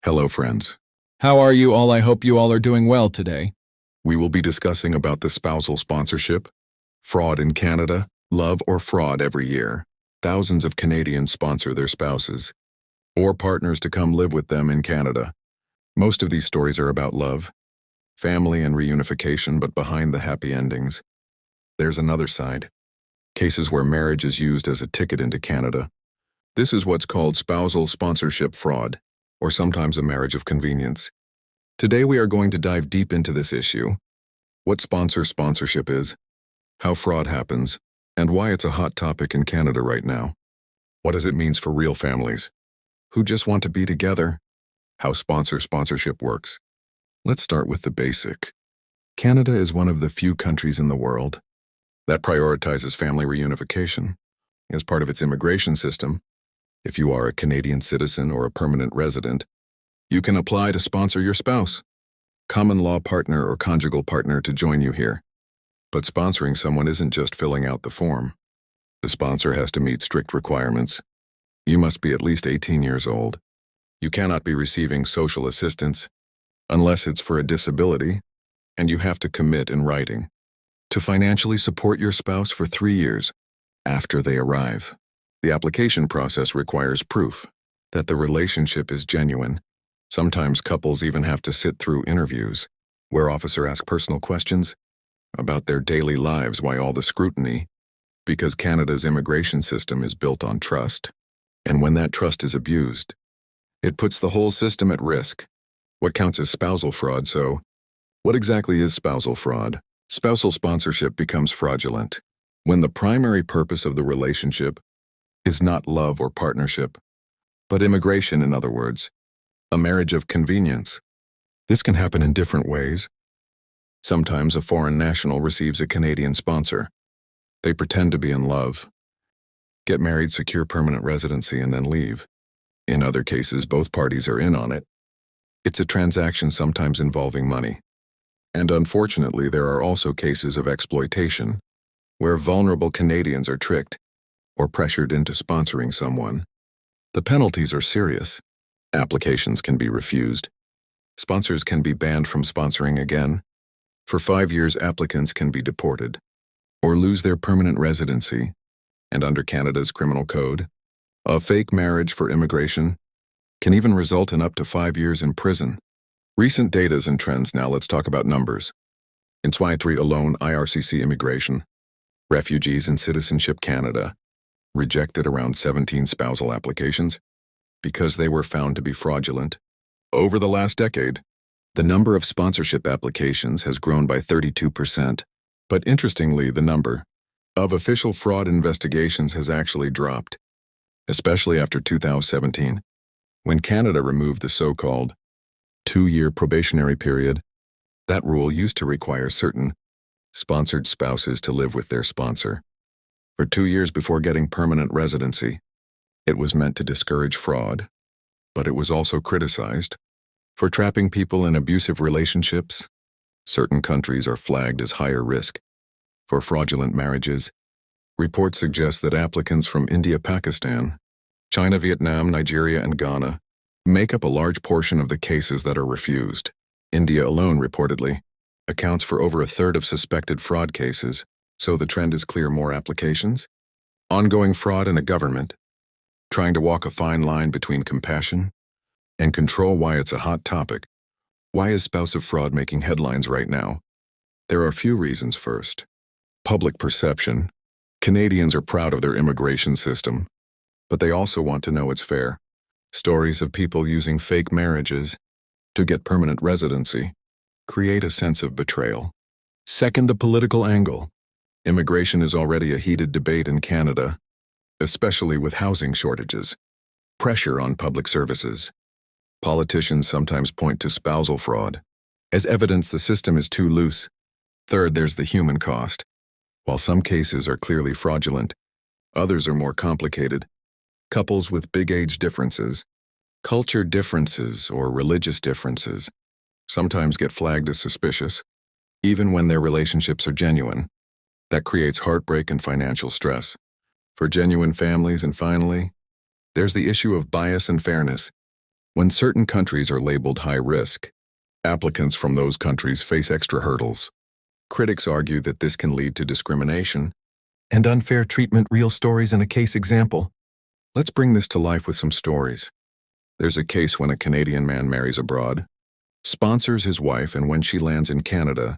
Hello, friends. How are you all? I hope you all are doing well today. We will be discussing about the spousal sponsorship, fraud in Canada, love or fraud every year. Thousands of Canadians sponsor their spouses or partners to come live with them in Canada. Most of these stories are about love, family, and reunification, but behind the happy endings, there's another side. Cases where marriage is used as a ticket into Canada. This is what's called spousal sponsorship fraud, or sometimes a marriage of convenience. Today we are going to dive deep into this issue, what sponsorship is, how fraud happens, and why it's a hot topic in Canada right now. What does it mean for real families who just want to be together? How sponsorship works. Let's start with the basic. Canada is one of the few countries in the world that prioritizes family reunification as part of its immigration system. If you are a Canadian citizen or a permanent resident, you can apply to sponsor your spouse, common law partner or conjugal partner to join you here. But sponsoring someone isn't just filling out the form. The sponsor has to meet strict requirements. You must be at least 18 years old. You cannot be receiving social assistance unless it's for a disability, and you have to commit in writing to financially support your spouse for 3 years after they arrive. The application process requires proof that the relationship is genuine. Sometimes couples even have to sit through interviews where officers ask personal questions about their daily lives. Why all the scrutiny? Because Canada's immigration system is built on trust, and when that trust is abused, it puts the whole system at risk. What counts as spousal fraud? So, what exactly is spousal fraud? Spousal sponsorship becomes fraudulent when the primary purpose of the relationship is not love or partnership, but immigration. In other words, a marriage of convenience. This can happen in different ways. Sometimes a foreign national receives a Canadian sponsor. They pretend to be in love, get married, secure permanent residency, and then leave. In other cases, both parties are in on it. It's a transaction sometimes involving money. And unfortunately, there are also cases of exploitation, where vulnerable Canadians are tricked or pressured into sponsoring someone. The penalties are serious. Applications can be refused. Sponsors can be banned from sponsoring again. For 5 years, applicants can be deported or lose their permanent residency. And under Canada's criminal code, a fake marriage for immigration can even result in up to 5 years in prison. Recent data and trends. Now let's talk about numbers. In 2023 alone, IRCC Immigration, Refugees and Citizenship Canada rejected around 17 spousal applications because they were found to be fraudulent. Over the last decade, the number of sponsorship applications has grown by 32%, but interestingly, the number of official fraud investigations has actually dropped, especially after 2017, when Canada removed the so-called 2-year probationary period. That rule used to require certain sponsored spouses to live with their sponsor for 2 years before getting permanent residency. It was meant to discourage fraud, but it was also criticized for trapping people in abusive relationships. Certain countries are flagged as higher risk for fraudulent marriages. Reports suggest that applicants from India, Pakistan, China, Vietnam, Nigeria, and Ghana make up a large portion of the cases that are refused. India alone reportedly accounts for over a third of suspected fraud cases. So the trend is clear: more applications, ongoing fraud, in a government trying to walk a fine line between compassion and control. Why it's a hot topic. Why is spousal fraud making headlines right now? There are a few reasons. First, public perception. Canadians are proud of their immigration system, but they also want to know it's fair. Stories of people using fake marriages to get permanent residency create a sense of betrayal. Second, the political angle. Immigration is already a heated debate in Canada, especially with housing shortages, pressure on public services. Politicians sometimes point to spousal fraud as evidence the system is too loose. Third, there's the human cost. While some cases are clearly fraudulent, others are more complicated. Couples with big age differences, culture differences, or religious differences sometimes get flagged as suspicious, even when their relationships are genuine. That creates heartbreak and financial stress for genuine families. And finally, there's the issue of bias and fairness. When certain countries are labeled high risk, applicants from those countries face extra hurdles. Critics argue that this can lead to discrimination and unfair treatment. Real stories and a case example. Let's bring this to life with some stories. There's a case when a Canadian man marries abroad, sponsors his wife, and when she lands in Canada,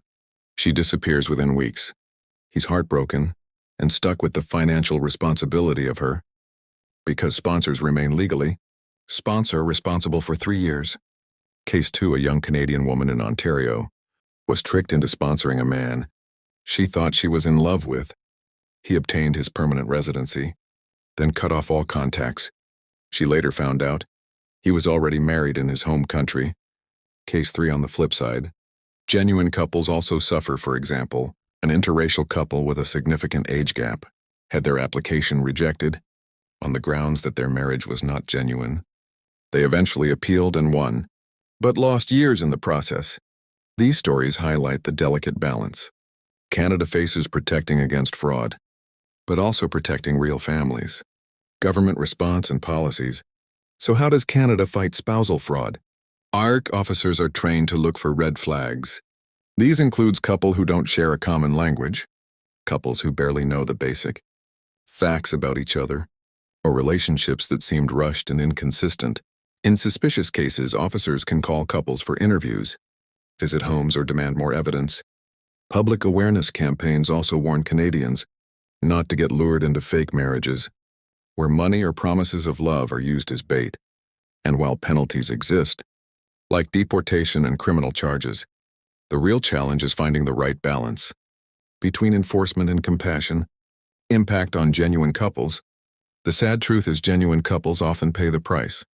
she disappears within weeks. He's heartbroken and stuck with the financial responsibility of her. Because sponsors remain legally, sponsor responsible for 3 years. Case 2, a young Canadian woman in Ontario was tricked into sponsoring a man she thought she was in love with. He obtained his permanent residency, then cut off all contacts. She later found out he was already married in his home country. Case 3, on the flip side, genuine couples also suffer. For example, an interracial couple with a significant age gap had their application rejected on the grounds that their marriage was not genuine. They eventually appealed and won, but lost years in the process. These stories highlight the delicate balance Canada faces protecting against fraud, but also protecting real families, government response and policies. So how does Canada fight spousal fraud? IRCC officers are trained to look for red flags. These includes couples who don't share a common language, couples who barely know the basic facts about each other, or relationships that seemed rushed and inconsistent. In suspicious cases, officers can call couples for interviews, visit homes, or demand more evidence. Public awareness campaigns also warn Canadians not to get lured into fake marriages, where money or promises of love are used as bait. And while penalties exist, like deportation and criminal charges, the real challenge is finding the right balance between enforcement and compassion. Impact on genuine couples. The sad truth is genuine couples often pay the price.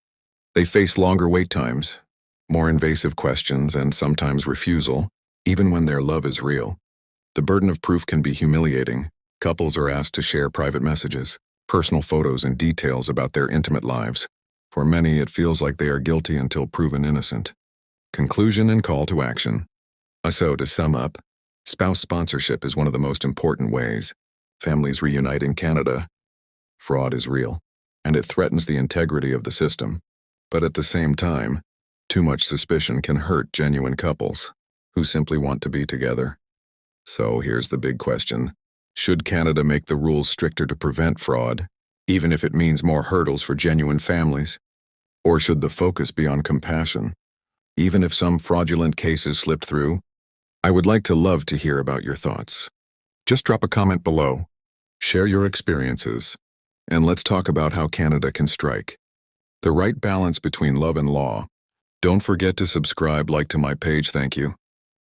They face longer wait times, more invasive questions, and sometimes refusal, even when their love is real. The burden of proof can be humiliating. Couples are asked to share private messages, personal photos, and details about their intimate lives. For many, it feels like they are guilty until proven innocent. Conclusion and call to action. So, to sum up, spouse sponsorship is one of the most important ways families reunite in Canada. Fraud is real, and it threatens the integrity of the system. But at the same time, too much suspicion can hurt genuine couples who simply want to be together. So here's the big question. Should Canada make the rules stricter to prevent fraud, even if it means more hurdles for genuine families? Or should the focus be on compassion, even if some fraudulent cases slipped through? I would love to hear about your thoughts. Just drop a comment below, share your experiences, and let's talk about how Canada can strike the right balance between love and law. Don't forget to subscribe, to my page. Thank you.